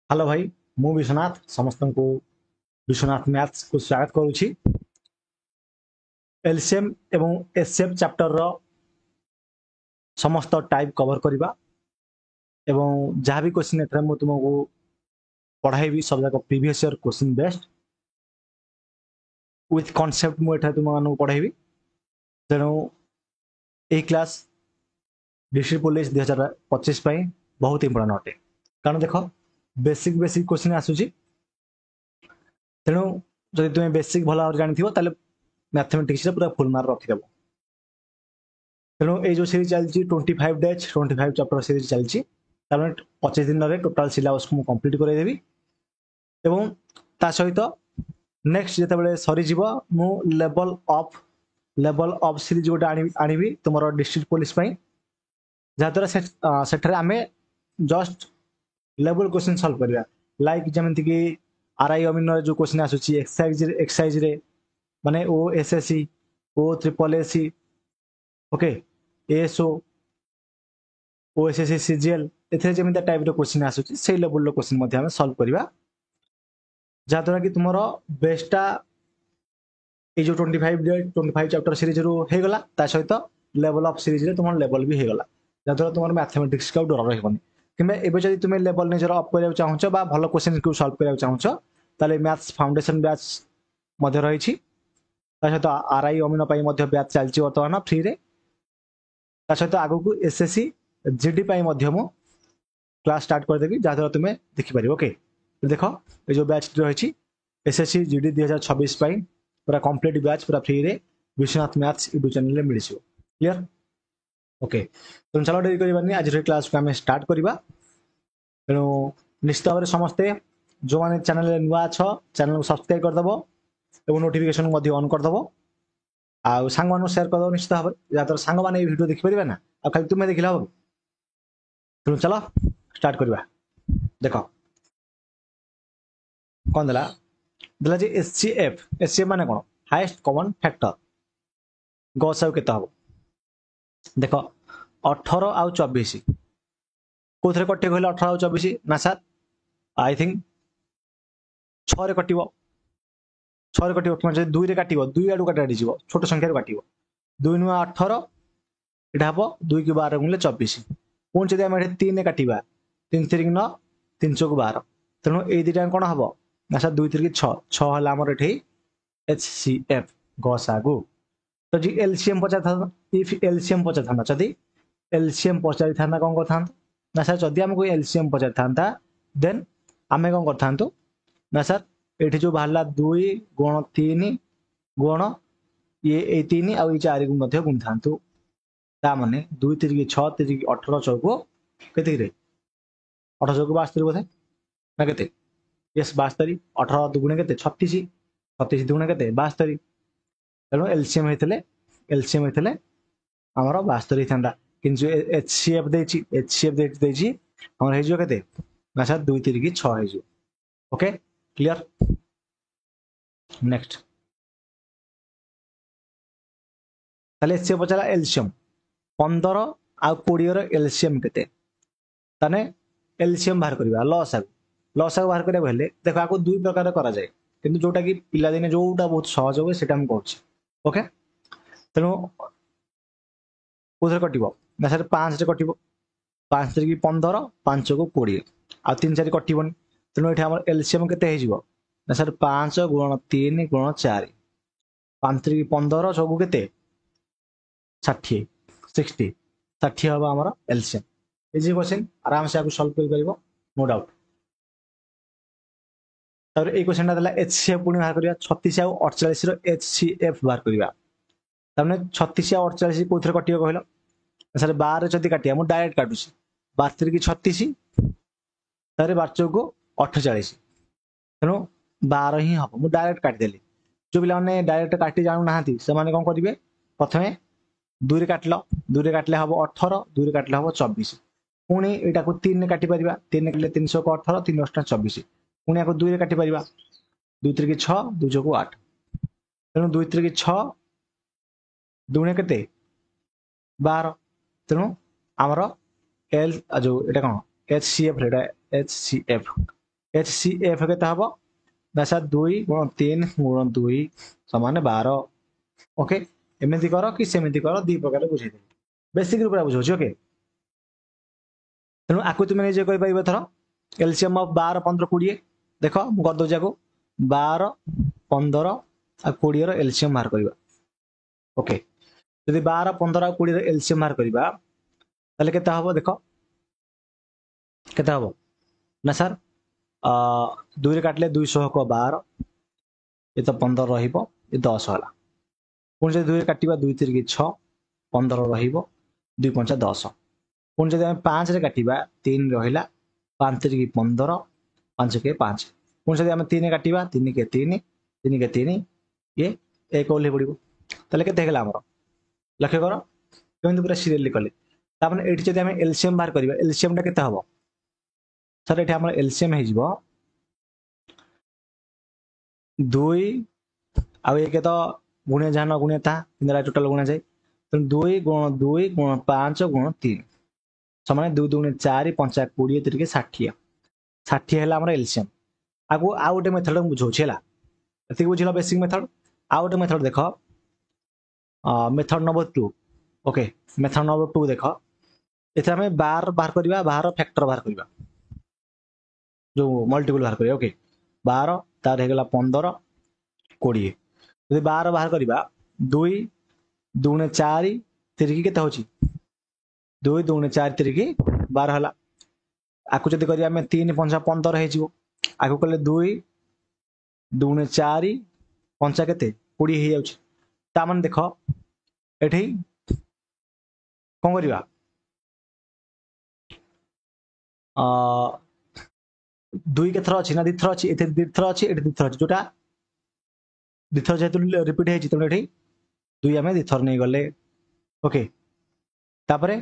Hello भाई मु विश्वनाथ समस्त को विश्वनाथ मैथ्स को स्वागत करुछि। एलसीएम एवं एचसीएफ चैप्टर रो समस्त टाइप कवर करबा एवं जहाँ भी क्वेश्चन एथरे मु तुमको पढ़ाइबी सब जाक previous year question based with concept मु एठा तुम पढ़ाइबी। तेणु ए क्लास डिस्ट्रिक्ट पुलिस 2025 बहुत इंपोर्टेंट अटे कारण देख बेसिक बेसिक क्वेश्चन आसूची। तेणु जदि तुम बेसिक भल भाव जानी ताले मैथमेटिक्स पूरा फुल मार्क रखिदेव। तेणु ये जो सीरीज चलती 25 डेज 25 चैप्टर सीरीज चलती 25 दिन में टोटाल सिलेबस को कंप्लीट करदेवी एवं ता सहित नेक्स्ट जिते सरीज मु लेवल अफ सीरीज गोटे आनी तुम डिस्ट्रिक्ट पुलिस जहाद्वारा से आम जस्ट लेवल क्वेश्चन सॉल्व करवा लाइक जमीन कि आरआई अमीन जो क्वेश्चन आसूसी एक्सरसाइज माने ओ एसएससी ओ triple SC okay ASO OSSC CGL एथे जमीन टाइप रो क्वेश्चन आसूची से लेवल रो क्वेश्चन मध्ये हम सॉल्व करवा जहाद्वारा कि तुमरो बेस्टा ये जो 25 चैप्टर सीरीज रो हे गला ता सहित लेवल अफ सीरीज रे तुम लेवल भी हे गला जहाद्वारा तुम मैथमेटिक्स का डर रहबनी किबे एबे जदि तुम लेवल निजर अप करिया चाहछो बा भलो क्वेश्चन को सॉल्व करिया चाहछो ताले मैथ्स फाउंडेशन बैच मध्ये रहिछि ता सहित आरआई अमीन पई मध्ये बैच चलछि वर्तमान फ्री रे ता सहित आगु को एसएससी जीडी पई मध्ये मु क्लास स्टार्ट कर देबी जहाद्वारा तुम देखि पारि। ओके देख ये जो बैच रही एसएससी जीडी 2026 पूरा कंप्लीट बैच पूरा फ्री रे विश्वनाथ मैथ्स यूट्यूब चैनल मिल क्लियर। ओके तुम चलो डेरी करबानी आज क्लास को आम स्टार्ट करवा। तेणु निश्चित भाव समस्ते जो मैंने चैनल नुआ अछ चैनल को सब्सक्राइब करदेव और नोटिफिकेशन ऑन करदेव आउ सांग मान शेयर करदेव निश्चित भाव जहाँद्वारा सांग मैंने वीडियो देखिपारे ना आ खाली तुम्हें देखिला हम। तेणु चलो स्टार्ट करवा। देख कौन देला देला जे एचसीएफ माने कौन हाईएस्ट कॉमन फैक्टर गसाउ केते हबो देख 18 आउ 24 कोथरे कटे कहले 18 आउ 24 ना सर आई थिंक 6 रे कटिबो 6 रे कटिबो कि जे 2 रे काटिबो 2 आडू काटी जीवो छोट संख्या रे काटिबो 2 नुआ 18 एटा हबो 2 की 12 गुणले 24 पुन जदि हम 3 रे काटिबा 3 3 9 3 चौक 12 तेणु ए दिटा कोन हबो ना सर 2 3 6 6 हला हमर एठी एचसीएफ गसागु। तो जी एलसीएम पचार था इफ एलसीएम पचार था जदि एलसीएम पचार था कौन कर ना सर जदि आमको एलसीएम पचार था देन आम कौन कर ना सर ये जो बाहर 2 गुण 3 गुण ये 3 आउ 4 को गुण था ताने 2 3 6 3 18 चौक के 18 चौक 72 बोधे ना के यस 72 18 दुगुणे के 36 36 दुगुणे के 72 तेणु एलसीएम होते आमर 72 था कि एचसीएफ देछि हमर हे जो केते ना सर 2 3 की 6 हे जो। ओके क्लियर नेक्स्ट ताले एचसीएफ पचला एलसीएम 15 आ 20 रो एलसीएम केते ताने एलसीएम बाहर करबा लसागु बाहर करबा हेले देखो आको दुई प्रकार करा जाय किंतु जोटा कि पिला दिने जोटा बहुत सहज होय सेटा हम कहछि। ओके तेणु कोथरे कटिबो ना सर 5 रे कटिबो 5 3 की 15 5 को 20 आ 3 4 कटिबोनी तेणु एठी हमर एलसीएम केते हे जिवो ना सर 5 गुण 3 गुण 4 5 3 की 15 सबु केते 60 60 60 हबा हमर एलसीएम इजी क्वेश्चन आराम से आकु सॉल्व कर परिबो नो डाउट। तर ए क्वेश्चन देला एचसीएफ पुनी बाहर करिया 36 आ 48 रो एचसीएफ बाहर करिया तमने 36 आ 48 कोथरे कटियो कहलो सर 12 जदि काटिया मु डायरेक्ट काटुसी 12 की 36 तारे 12 को 48 तेणु 12 ही हम मु डायरेक्ट काट देली जो पिला ने डायरेक्ट काटी जानु नाहंती से माने कोन करिवे प्रथमे 2 रे काटलो 2 रे काटले हबो 18 2 रे काटले हबो 24 पुनी एटा को 3 रे काटी परिबा 3 रे काटले 300 को 18 3 8 24 पुनी आको 2 रे काटी परिबा 2 3 की 6 2 को 8 तेणु 2 3 की 6 दुणे केते 12 तेणु आमर एल जो एटा कोन एचसीएफ रेडा एचसीएफ एच सी एफ के ना सर 2 गुण 3 गुण 2 समान 12 ओके एमती कर कि सेमती कर दी प्रकार बुझे बेसिक पूरा बुझे ओके तेणु आपको तुम निजे कर थर एलसीएम ऑफ 12 15 20 देख मुझे करदे आपको 12 15 आ 20 एलसीएम बाहर करवा ओके जदि 12 15 20 एलसीएम बाहर करवा ताले केते हबो देख केते हबो ना सर 2 रे काटले 200 को 12 ये तो 15 रहिबो ये 10 होला पुणी जदि 2 रे काटिबा 2 3 6 15 रहिबो 2 5 10 पुणी जदि हम 5 रे काटिबा 3 रहिला 5 3 15 5 के 5 पुणी जदि हम 3 काटिबा 3 के 3 3 के 3 ये 1 ओले पड़िबो ताले केते हेला हमर लक्ष्य कर केमि पूरा सीरियली कले तापने एठी जदि हम एलसीएम बाहर करबा एलसीएम टा केते हबो सर एठी हमर एलसीएम हे जिवो 2 आ एक तो गुणे जान गुणे था इंदिरा टोटल गुणा जाए तो 2 गुण 2 गुण 5 गुण 3 समान 2 2 4 5 20 3 60 60 है हमर एलसीएम आगु आ गोटे मेथड बुझौ छेला एति बुझिला बेसिक मेथड आ गोटे मेथड देखो method number 2 okay method number 2 देखो एथे हमें बार बाहर करबा बाहर फैक्टर बाहर करबा जो मल्टीपल बाहर करबा ओके 12 तार हे गेला 15 20 यदि 12 बाहर करबा 2 2 4 3 केते होची 2 2 4 3 12 हला आकु जदि करिया में 3 5 15 हे जिवो आकु कले 2 2 4 5 केते 20 हे जाउची ता मन देखो एठी कोन करिवा दुई के थर अछि ना दिथर अछि एते दिथर अछि एते दिथर अछि जोटा दिथर जेतु रिपीट हे जितु एठी दुई हमें दिथर नहीं गले ओके तापरे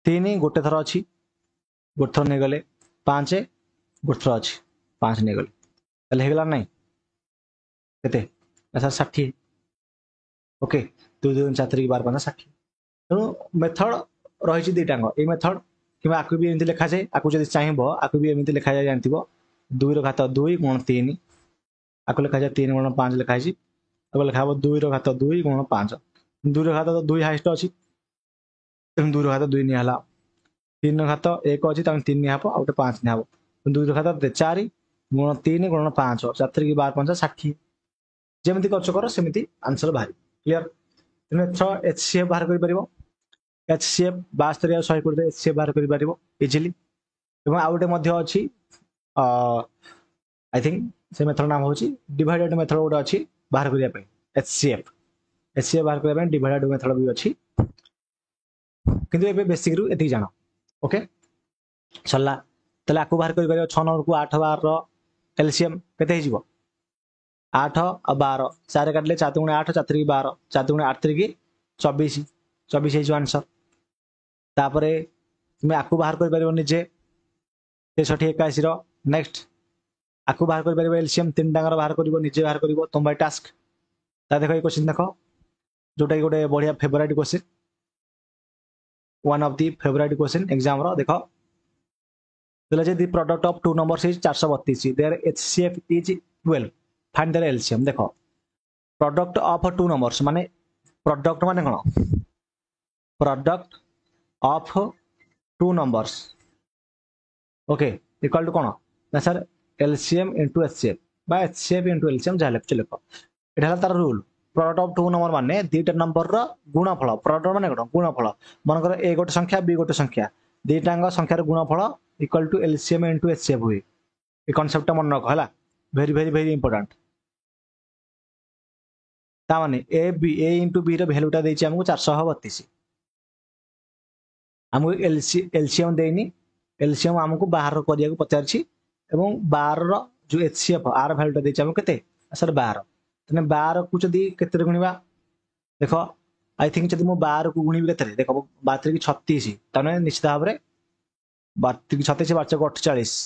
3 गोटे थर अछि गोटे थर नहीं गले 5 गोटे थर अछि 5 नहीं गले तले हे गला नहीं केते ऐसा 60 ओके 2 2 4 3 12 5 60 तेणु मेथड रही दुईटांग ये मेथड कि आकु भी एमती लिखा जाए आकु जब चाहब आकु भी एमती लिखा जाए जानते 2 घात 2 गुण 3 आकु लिखा जाए 3 गुण 5 लिखाई आकु लिखा 2 घात 2 गुण 5 2 घात 2 हाइस्ट अच्छी तेणु 2 घात 2 निहला 3 घात 1 अच्छी 3 निहब आ गए 5 निहब 2 घात 4 गुण 3 गुण 5 4 3 12 5 60 जमी कर सेमती आंसर बाहर क्लीयर तेणु एचसीएफ बाहर कर एचसीएफ 72 और 100 एचसीएफ बाहर कर पारिबो इजीली एवं आ गोटे अच्छी आई थिंक से मेथड नाम होची डिवाइडेड मेथड गोटे अच्छी बाहर करिया पे एचसीएफ एचसीएफ बाहर करिया पे डिवाइडेड मेथड भी अच्छी किंतु एबे बेसिक रु एति जानो ओके चलला तले आकु बाहर कर पारिबो 6 नंबर को 8 12 एलसीएम केते हे जिवो 8 और 12 4 काटले 4 गुणे 8 4 3 12 4 गुणे 8 3 24 24 है जो आंसर तापरे तुम आकु बाहर कर पारिबो निजे 63 81 रो नेक्स्ट आकु बाहर कर पारिबो एलसीएम तीन टांगर बाहर करिवो निजे बाहर करिवो तुम बाय टास्क ता देखो ये क्वेश्चन देखो जोटा कि गोटे बढ़िया favourite question one of the favourite question exam रो देखो the product of two numbers is 432 their HCF is 12 find their LCM देखो प्रोडक्ट ऑफ टू नंबर्स माने प्रोडक्ट माने कोन product of two numbers okay equal to कोन ना sir LCM into HCF बा HCF into LCM जा left लिखो एटा तार rule product of two number माने दीटा नंबर रो गुणफल प्रोडक्ट माने कोन गुणफल मन कर ए गोटे संख्या बी गोटे संख्या दीटांग संख्यार गुणफल equal to LCM into HCF हुए ए कांसेप्ट मन रख हला वेरी वेरी वेरी इंपोर्टेंट ता माने ए इनटू बी रो वैल्यूटा देछि हमको 432 हमको एलसीएम देनी एलसीएम हमको बाहर करिया को पचारछि एवं 12 रो जो एचसीएफ आर वैल्यूटा देछि हमको केते सर 12 तने 12 को जदी केते गुणिबा देखो आई थिंक जदी मो 12 को गुणिबी केते देखो 12 की 36 तने निश्चित भाव रे 12 की 36 12 को 48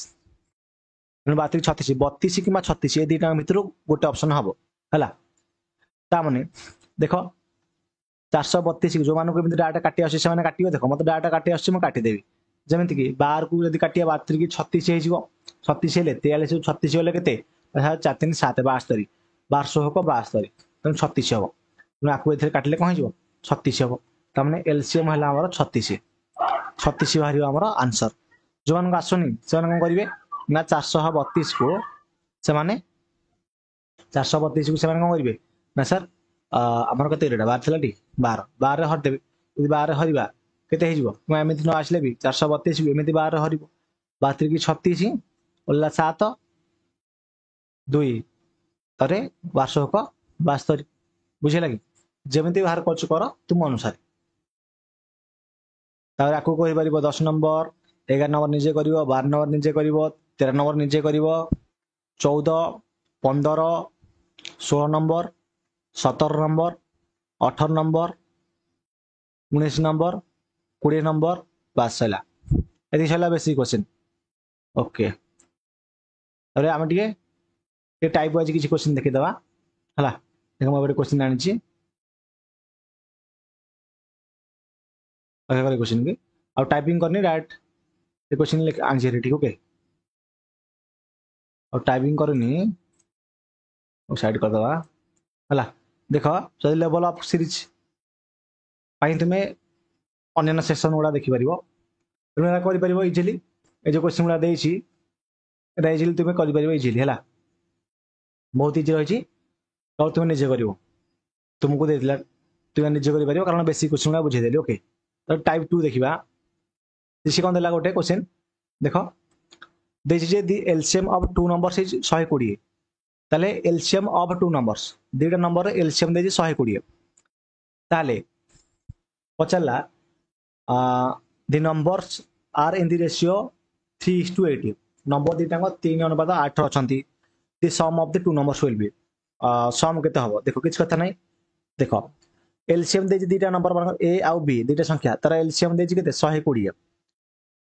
तने 12 की 36 32 किमा 36 ए दीटा भितर गोटे ऑप्शन हबो हला ता माने देखो 432 जो मानको एमती डाटा काटी आसी से माने काटियो देखो मते डाटा काटी आसी म काटी देबी जमीक बार को जब काटिया 32 36 हो 36 हेले 43 36 गले के 4 3 7 72 12 होक 72 तेणु 36 हम तेणु आपको ये काटिले कौन हो 36 हम तमें एलसीएम है आम 36 36 बाहर आमर आंसर जो मान आसुनी से कौन करेंगे ना 432 को से 432 को से कौन करेंगे ना सर आमर के 12 टी 12 12 हरदेवे यदि 12 हरवा केमती न आसले भी 432 भी एमती 12 हर 32 की 36 ओला 7 2 तारे 12 होक 72 बुझेगा कि जमी बाहर कर तुम अनुसार आपको कहीपर 10 नंबर 11 नंबर निजे कर 12 नंबर निजे कर 13 नंबर निजे कर 14 15 16 number 17 number 18 number 19 number 20 number बास सैला ये सैला बेसिक क्वेश्चन ओके अरे आम टे टाइप वाइज किसी क्वेश्चन देखीदे है देख मुझे क्वेश्चन आनी क्वेश्चन की आउ टाइपिंग करनी डायरेक्ट ये क्वेश्चन आंसर ठीक ओके और टाइपिंग करनी साइड करदे है देख जब लेवल अफ सीरीज तुम्हें अन्य सेक्शन गुड़ा देखिपर तेणु इजिली ये जो क्वेश्चन गुड़ा इजिली तुम्हें कर इजिली है बहुत इजी रही तो तुम्हें निजे कर तुमको देला तुम्हें निजे कर कारण बेसिक क्वेश्चन गुड़ा बुझेदेली ओके तो टाइप 2 देखा सी कौन देला गोटे क्वेश्चन देख the LCM of 2 numbers is 120 ताले एलसीएम ऑफ 2 नंबर्स दुईटा नंबर एलसीएम दे 120 ताले पचारा the numbers are in the ratio 3:8 number दुईटा 3 अनुपात 8 अच्छा the sum of the 2 numbers will be sum केते हम देखो किसी कथा नहीं देख एलसीएम दे दुईटा नंबर ए आउ बी दुईटा संख्या तार एलसीएम दे 120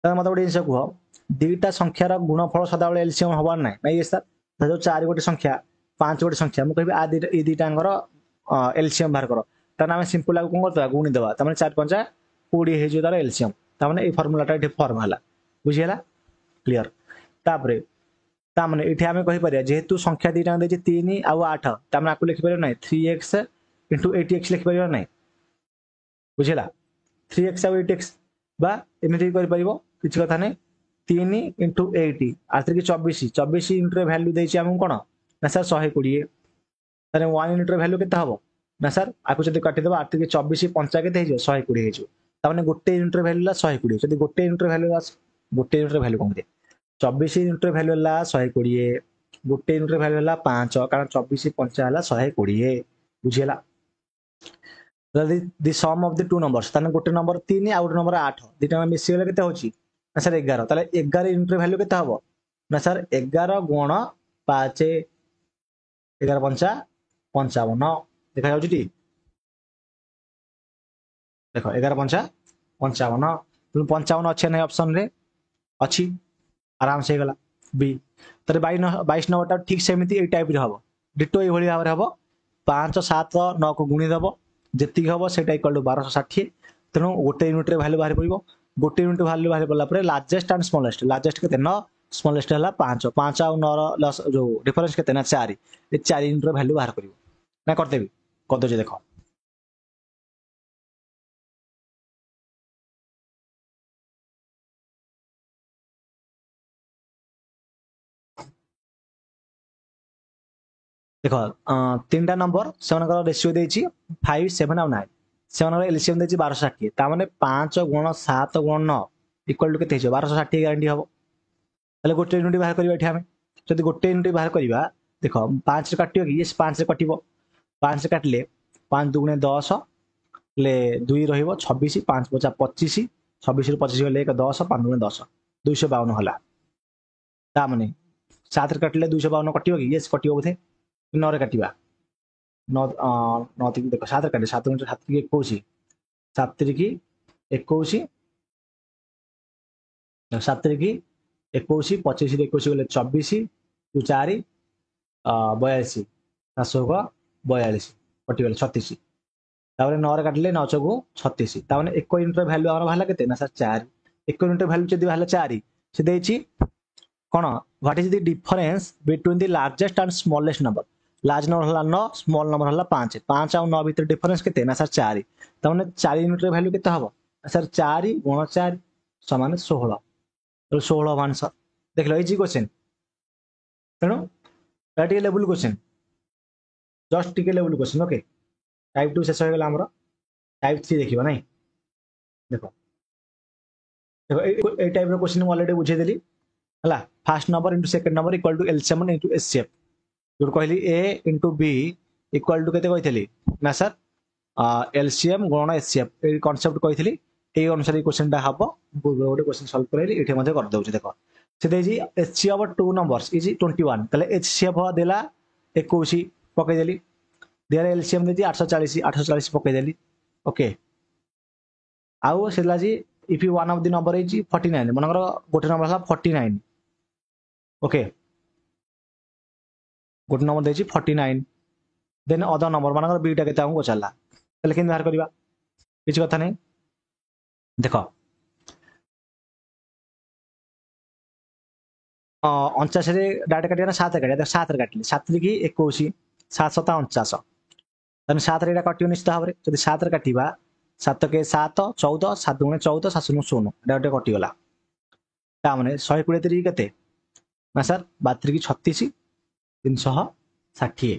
मत गोटे जिन कह दुईटा संख्यार गुणफल सदाबले एलसीएम हबार ना नहीं सर जो 4 गोटे संख्या 5 गोटे संख्या मुझे कह ये दुईटांगर एलसीएम बाहर कर तार आम सिंपल आगे कौन करदे गुणीदेवा तमें 4 5 20 हो तार एलसीएम तमें ये फर्मुलाटा ये फर्म है बुझीगला क्लीयर तापर ताने ये आम कहीपर जेहेतु संख्या दुईटा दे 3 आउ 8 तमें आपको लिखिपर ना 3x इंटू 8x लिखिपर ना बुझेगा 3x आउ 8x बा एमती कर किसी कथा नहीं 3 इंटू 8 आर्थिक 24 यूनिट भैल्यू देती आमको कौन ना सर 120 तेरे 1 यूनिट भैल्यू के हम ना सर आपको जब काटिदेव आर्थिक 24 5 के 120 होने गोटे यूनिट भैल्यू 120 जब गोटे यूनिट भैल्यू गोटे यूनिट भैल्यू कौन 24 यूनिट भैल्यू है 120 गोटे यूनिट भैल्यू है 5 कारण 24 5 है 120 बुझीगला दि सम ऑफ द 2 नंबर्स ताने गोटे नंबर 3 आ गोटे नंबर 8 दुईटा मिसीगले केते होची ना सर 11 ताले 11 यूनिट भैल्यू केते हम ना सर 11 गुण 5 11 5 55 देखा जाउची टी देखो 11 5 55 55 अच्छे नहीं ऑप्शन रे अच्छी आराम से गला बी तर 22 नंबर ठीक सेमती टाइप हम डिटो ये भाव में हम 5 7 9 को गुणीदेव जी हम से इक्वल टू 1260 तेणु गोटे यूनिट भैल्यू बाहर पड़ो गोटे यूनिट भैल्यू बाहर पड़ा लार्जेस्ट एंड स्मॉलेस्ट के 9 स्मॉलेस्ट है 5 5 आउ 9 जो डिफरेंस के 4 ये 4 यूनिट भैल्यू बाहर कर ना करदेवी करदे देख देख 3टा नंबर से रेसीो दे 5 7 और 9 से एलसीएम दे 1260 ताने 5 गुण 7 गुण 9 इक्वल टू के 1260 ग्यारंटी हम ताले गोटे यूनिट बाहर करें जब गोटे यूनिट बाहर करवा देख 5 काट कि ये 5 कट 5 काटिले 5 2 10 ले 2 26 5 5 25 26 रू 25 गले 10 5 2 10 252 है ताने 7 काटिले 252 कट कि ये कट बोधे 9 काटा 9 देख 7 काटे 7 गुण 7 21 7 की 21 7 की 21 25 21 गले 24 4 42 7 42 कटिगले 36 9 काटिले 9 चौक 36 एक यूनिट भैल्यू आम बाहर के सर 4 इक्विवेलेंट वैल्यू जदि बाहर 4 से देछि कोन what is the difference between the largest and smallest number large number हला 9 स्मॉल नंबर हला 5 5 और 9 भीतर डिफरेंस केते ना सर 4 त माने 4 यूनिट रे वैल्यू केते हबो सर 4 गुण 4 समान 16 तो 16 आंसर देख लो इजी क्वेश्चन तेणु T level question just T level question okay type 2 शेष हो गला हमरो टाइप 3 देखिबा नहीं देखो देखो ए टाइप रो क्वेश्चन मैं ऑलरेडी बुझे देली हला first number into second number equal to LCM into HCF जो कहली A into B equal to केते कहथली ना सर एलसीएम गुणन एचसीएफ ए कांसेप्ट कहथली ए अनुसार क्वेश्चन हब गोटे क्वेश्चन सॉल्व करैली एठी मध्ये कर दउछ देखो से देजी HCF of two numbers is 21 तले एचसीएफ देला 21 पकै देली देला एलसीएम देजी 840 840 पकै देली ओके आउ सेला जी if one of the number is 49 मनकर गोटे नंबर हला 49 ओके गोटे नंबर देजी 49 देन अदर नंबर मनकर बीटा केते हमको चला तले केन बाहर करबा किछ कथा नै देखो 49 रे डाटा काटिया ना 7 काटिया 7 रे काटली 7 की 21 7 7 49 तने 7 रे एटा कटियो निश्चित भाबरे जदि 7 रे काटिबा 7 के 7 14 7 गुणे 14 7 नु 16 एटा गोटे कटि गला ता माने 120 3 केते ना सर 32 की 36 360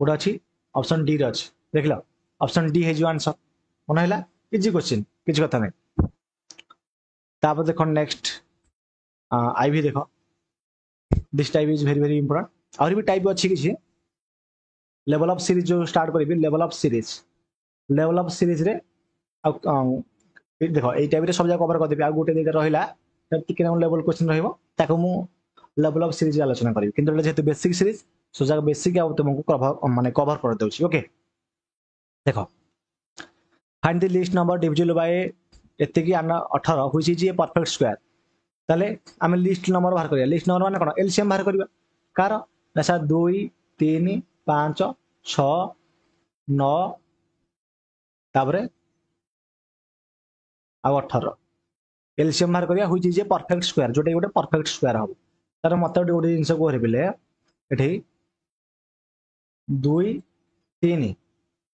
गोटे अच्छी ऑप्शन डी रे अछि देखलो ऑप्शन डी हे जो आंसर मन हैला इजी क्वेश्चन किछ कथा नै तापर देखो नेक्स्ट आईवी देखो this type is very very important और भी टाइप अच्छी किसी लेवल ऑफ सीरीज जो स्टार्ट करी लेवल ऑफ सीरीज रे देखो ए टाइप रे सब जगह कवर कर देबी आ गोटे देटा रहिला टिके ना लेवल क्वेश्चन रहिबो ताको मु लेवल ऑफ सीरीज आलोचना करी किंतु जेहेतु बेसिक सीरीज सो जगह बेसिक आ तुमको कवर माने कवर कर दउची ओके देखो find the list number divisible by एते की 18 which is a perfect square ताले आम लिस्ट नंबर बाहर करिया लिस्ट नंबर माने कोन एलसीएम बाहर करिया कार ना सर 2 3 5 6 9 ताबरे आ 18 एलसीएम बाहर करिया which is a perfect square Jote गोटे परफेक्ट स्क्वायर हो तार मत गोटे जिनस को हेबिले एठी 2 3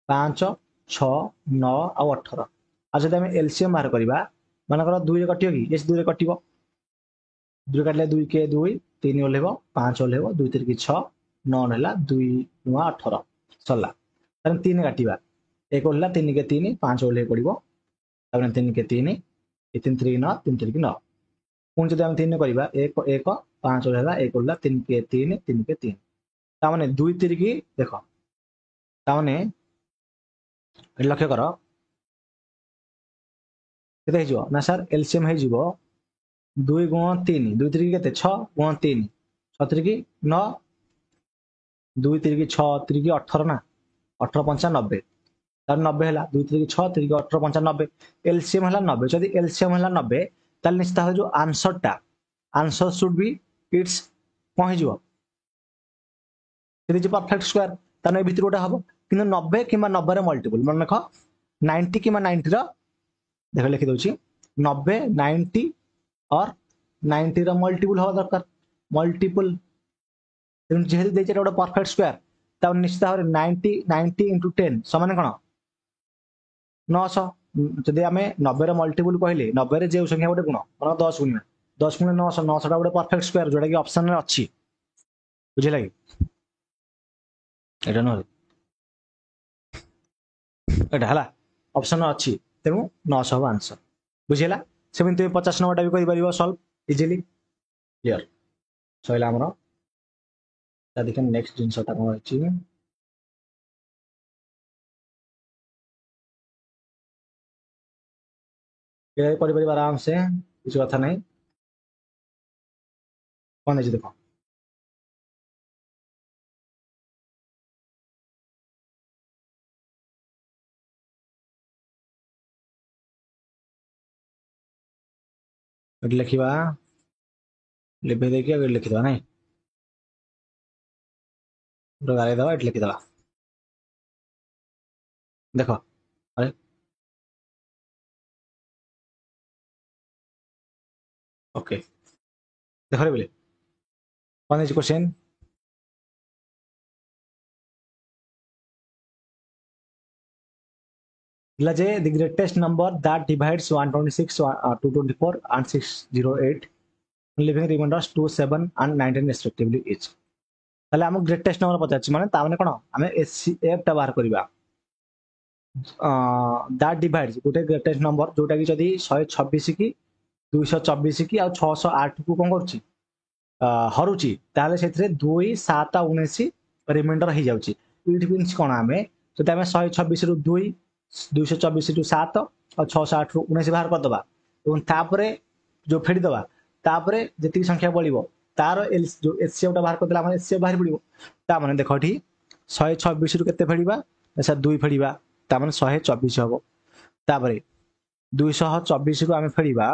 5 6 9 आ 18 आ जदि हम एलसीएम बाहर करिबा मानकर 2 रे कटियो कि एस 2 रे कटिबो 2 काटले 2 के 2 3 ओलेबो 5 ओलेबो 2 3 की 6 9 नेला 2 9 18 सरला तने 3 काटिबा 1 ओला 3 के 3 5 ओले पड़िबो तने 3 के 3 3 3 9 3 3 की 9 पुन जदि हम 3 करिबा 1 1 5 ओलेला 1 ओला 3 के 3 3 के 3 ता माने 2 3 की देखो ता माने लक्ष्य करो केते हे जो ना सर एलसीएम हे जीवो 2 गुण 3 2 3 केते 6 गुण 3 6 3 की 9 2 3 की 6 3 की 18 ना 18 5 90 तार 90 हला 2 3 की 6 3 की 18 5 90 एलसीएम हला 90 जदि एलसीएम हला 90 ताल निश्चित हो जो आंसर शुड बी इट्स पहुंच जीवो इज परफेक्ट स्क्वायर ताने भीतर गोटा हबो किंतु 90 किबा 90 रे मल्टीपल मन रखो 90 किबा 90 रो देखो लिखि दउची 90 90 और 90 रो मल्टीपल हो दरकार मल्टीपल जेहेतु देचे गोटे परफेक्ट स्क्वायर ता निश्चित भाव 90 90 इंटू 10 समान कोन 900 जदि आमे 90 रो मल्टीपल कहले 90 रे जे संख्या गोटे गुण मन 10 गुण 10 गुण 900 900 टा गोटे परफेक्ट स्क्वायर जोटा कि ऑप्शन रे अछि बुझिला कि एटा न एटा हला ऑप्शन अछि तेनु 900 आंसर बुझिला सेमिन तुम 50 नंबर टा भी करि परिबो सॉल्व इजीली क्लियर सइला हमरो ता देखन नेक्स्ट जिंस ता कोन अछि ये करि परिबो आराम से किछ कथा नै कोन अछि देखो लिखिबा लिबे देखि अगर लिखिदवा नै गाड़ी दवा एट लिखिदवा देखो अरे ओके देखो बोले कौन है क्वेश्चन जे the greatest number that divides 126 224 and 608 leaving remainders 27 and 19 respectively is তাহলে আমি গ্রেটেস্ট নম্বর পচারছি মানে তা মানে কোন আমি এসসিএফ টা বাহার করিবা दैट डिवाइड्स गोटे ग्रेटेस्ट नंबर जोटा कि जदी 126 की 224 की आ 608 को कोन करछि हरुची ताले सेथरे 2 7 19 रिमाइंडर हो जाउची इट मींस कोन आमे जदी आमे 126 रु 2 224 रु 7 और 608 रु 19 बाहर कर दबा एवं तापरे जो फेडी दबा तापरे जति संख्या बळिबो तार एल जो एचसीएफ टा बाहर कर देला माने एचसीएफ बाहर पडिबो ता माने देखो ठी 126 रु केते फेडीबा ऐसा 2 फेडीबा ता माने 124 हबो तापरे 224 रु आमे फेडीबा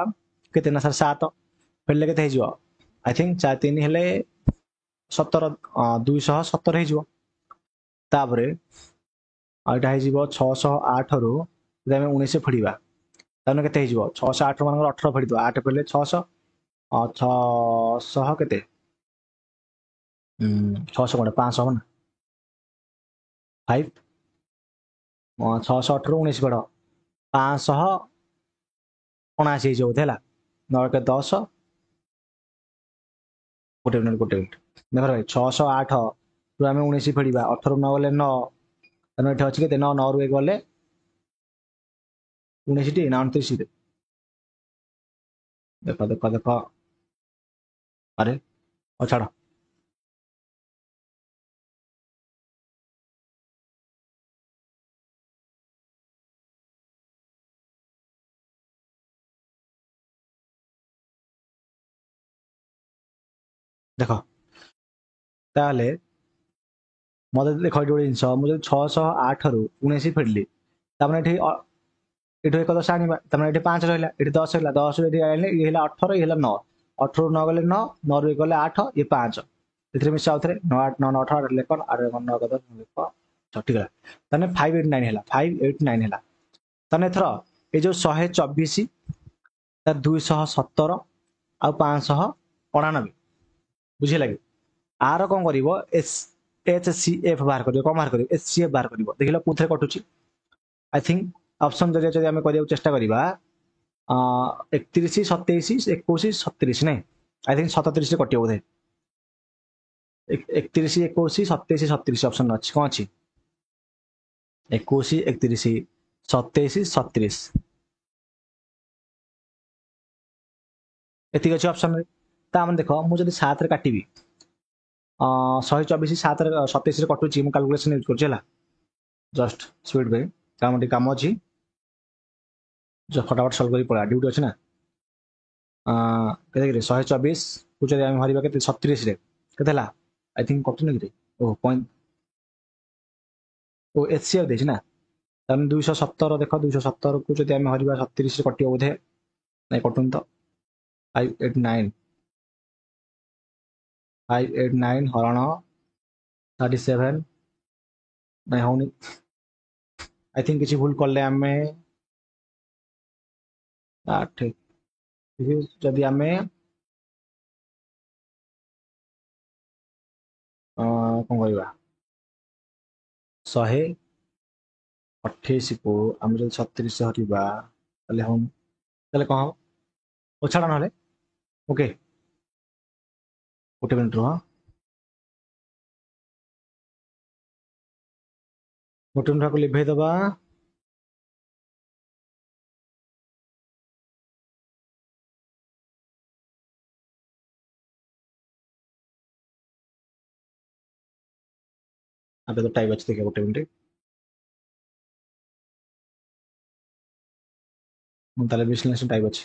केते ना सर 7 फेडले केते हे जिवो आई थिंक 4 3 हेले 17 217 हे जिवो तापरे आइटा हे जिवो 608 रु जदि आमे 19 फेडीबा ताने केते हे जिवो 608 मानकर 18 फेडी दो 8 फेडले 600 600 केते 600 कोन 500 हो ना 5 618 रु 19 फेड 579 हे जिवो थेला 9 के 10 गोटे मिनिट देख भाई 608 रु आमे 19 फेडीबा 18 न गले 9 तने एठी अछि केते 9 9 रु 1 गले 19 टी 29 रे देखो देखो देखो अरे ओ छाड़ देखो ताले मते देखो एठी जिंस मु 608 रु 19 फेडली तामने एठी एठी एक 10 आनिबा तामने एठी 5 रहला एठी 10 रहला 10 रु एठी आइले ये हला 18 ये हला 9 18 रु 9 गले 9 9 रु 1 गले 8 ये 5 एथरे मिसा उथरे 9 8 9 18 लेकर 8 9 9 10 लेकर ठीक है तने 589 हला 589 हला तने एथरो ए जो 124 ता 217 आ 599 बुझे लगे आर कौन करिवो एस एचसीएफ बाहर करिवो कौन बाहर करिवो एचसीएफ बाहर करिवो देखिलो कोथरे कटुची आई थिंक ऑप्शन जदि आमे करियो चेष्टा करिबा 31 27 21 37 नहीं आई थिंक 37 रे कटियो बोधे 31 21 27 37 ऑप्शन अछि कोन अछि 21 31 27 37 एतिक अछि ऑप्शन रे ता हम देखो मु जदि 7 रे काटिबी 124 7 रे 27 रे कटुची मु कैलकुलेशन यूज करछि हला जस्ट स्पीड पे काम अछि जो फटाफट सॉल्व करी पड़ा ड्यूटी अछि ना केते रे 124 को जदि हम हरिबा केते 37 रे केते हला आई थिंक कटु नै रे ओ पॉइंट ओ एचसीआर देछि ना तन 217 देखो 217 को जदि हम हरिबा 37 रे कटियो बोधे नै कटुन तो 589 589 हरण 37 नै होनी आई थिंक किसी भूल करले हमें ठीक जदि हमें कौन करवा 128 को आम जो 36 से हटिबा ताले हम ताले कौन हम ओ छाड़ा नहले ओके गोटे मिनिट रुह गोटे मिनिट को लिभेई दबा अबे तो टाइम अच्छे देखिए गोटे मिनिट ମୁଁ ତାହେଲେ ବିଶ୍ଲେଷଣ ଟାଇପ ଅଛି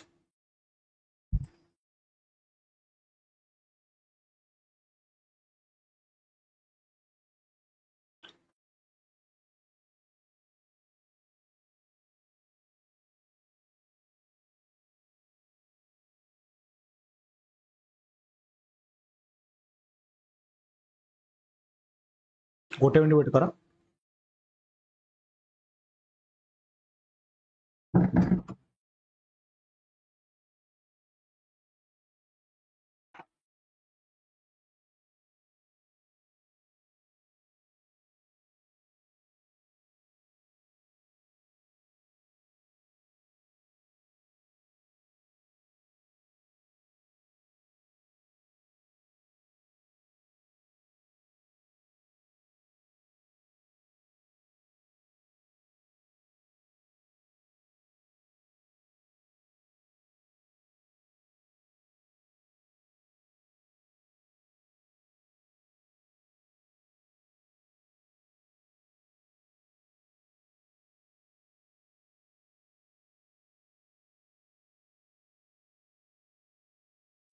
गोटे मिनिट वेट करो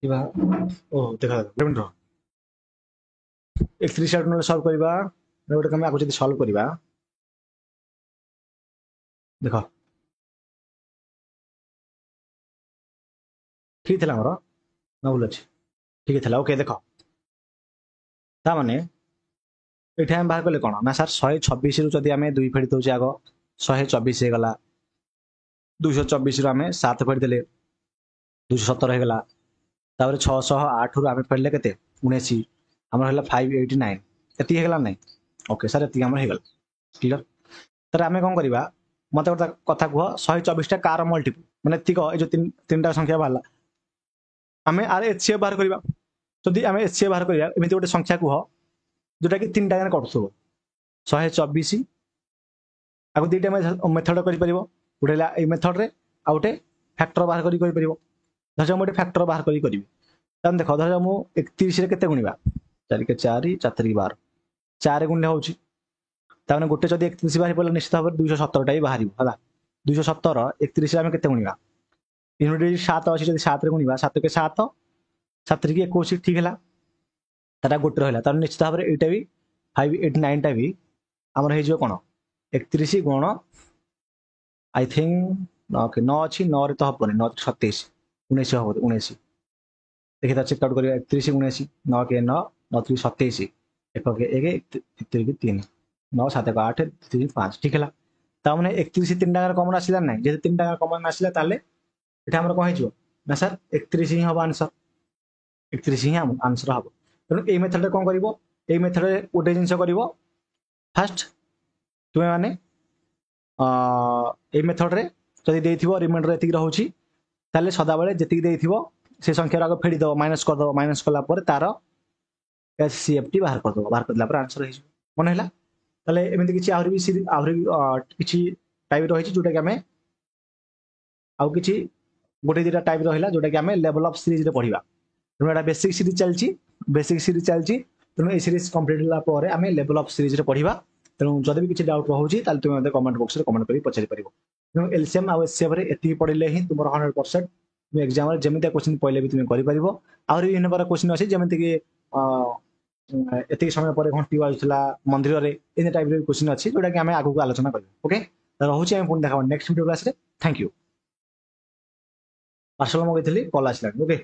ओ देखा मिनट 31 आउट नले सॉल्व करबा गोटे कमे आगु जदी सॉल्व करबा देखो ठीक थिला हमर ना भूल अछि ठीक थिला ओके देखो ता माने एठे हम बाहर कले कोन ना सर 126 रु जदी हमें 2 फेडी दउचे आगो 124 हे गला 224 रु हमें 7 फेडी देले 217 हे गला तापर 608 रु हमें फेडले केते 79 हमर हला 589 एती हे गला नै ओके सर एती हमर हे गला क्लियर तर हमें कोन करबा मते गोटा कथा कह 124 टा कार मल्टीपल माने एती को ए जो तीनटा संख्या बाहला हमें आर एचसीएफ बाहर करबा जदी हमें एचसीएफ बाहर करबा एमिति गोटे संख्या कह जोटा कि तीनटा गाने कटुथबो 124 आगु दीटा मेथड करि परिबो उठेला ए मेथड रे आ उठे फैक्टर बाहर करि परिबो धर मोटे फैक्टर बाहर करि करबी तन देखो धर मु 31 रे केते गुणिबा 4 के 4 4 के 12 4 गुणले होउची ताने गोटे जदी 31 बाहर पड़ला निश्चित भाबे 217 टा ही बाहरिबो हला 217 31 रे हम केते गुणिबा यूनिट 7 अछि जदी 7 रे गुणिबा 7 के 7 7 के 21 ठीक हैला तारा गोटे रहला तार निश्चित भाबे एटा भी 589 टा भी हमर हे जो कोन 31 गुण आई थिंक ओके 9 अछि 9 रे तो हबनी 9 27 19 हबो 19 देखि ता चेक आउट करिया 31 19 9 के 9 9 3 27 एक के 1 3 के 3 9 7 के 8 3 5 ठीक हैला ता माने 31 3 टाका कॉमन आसिला नै जे 3 टाका कॉमन आसिला ताले एटा हमर कोन हेजो ना सर 31 ही हबो आंसर 31 ही आंसर हबो तनो a method cone करिवो a method रे ओटे जिंस करिवो फर्स्ट तुमे माने ए मेथड रे जदी देथिबो रिमाइंडर एतिक रहउची ताले सदा बेले जेतिक देथिबो से संख्या राको फेडी दो माइनस कर दो माइनस कला पर तारो एचसीएफटी बाहर कर दो बाहर करला पर आंसर हेजो मन हैला ताले एमिति किछि आहुरी किछि टाइप रहिछि जोटा कि हमें आउ किछि गोटे दिटा टाइप रहिला जोटा कि हमें लेवल ऑफ सीरीज रे पढिबा तनो एटा बेसिक सीरीज चलची तनो ए सीरीज कंप्लीट होला पर हमें लेवल ऑफ सीरीज रे पढिबा तनो जदि भी किछि डाउट रहउची ताले तुमे मते कमेंट बॉक्स रे कमेंट करी पछारी परिबो तनो एलसीएम आ एचसीएफ रे एति पढिले ही तुमर 100% तुम एग्जाम रे जेमिति क्वेश्चन पहिले भी तुमे करि परिबो आउरी इन पर क्वेश्चन अछि जेमिति कि एति समय पर घंटी बाजुला मंदिर रे इन टाइप रे क्वेश्चन अछि जोटा कि हमें आगु आलोचना करबो ओके त रहउची हम पुन देखा नेक्स्ट वीडियो क्लास रे थैंक यू पार्सल मगैथिली कॉल आसिला ओके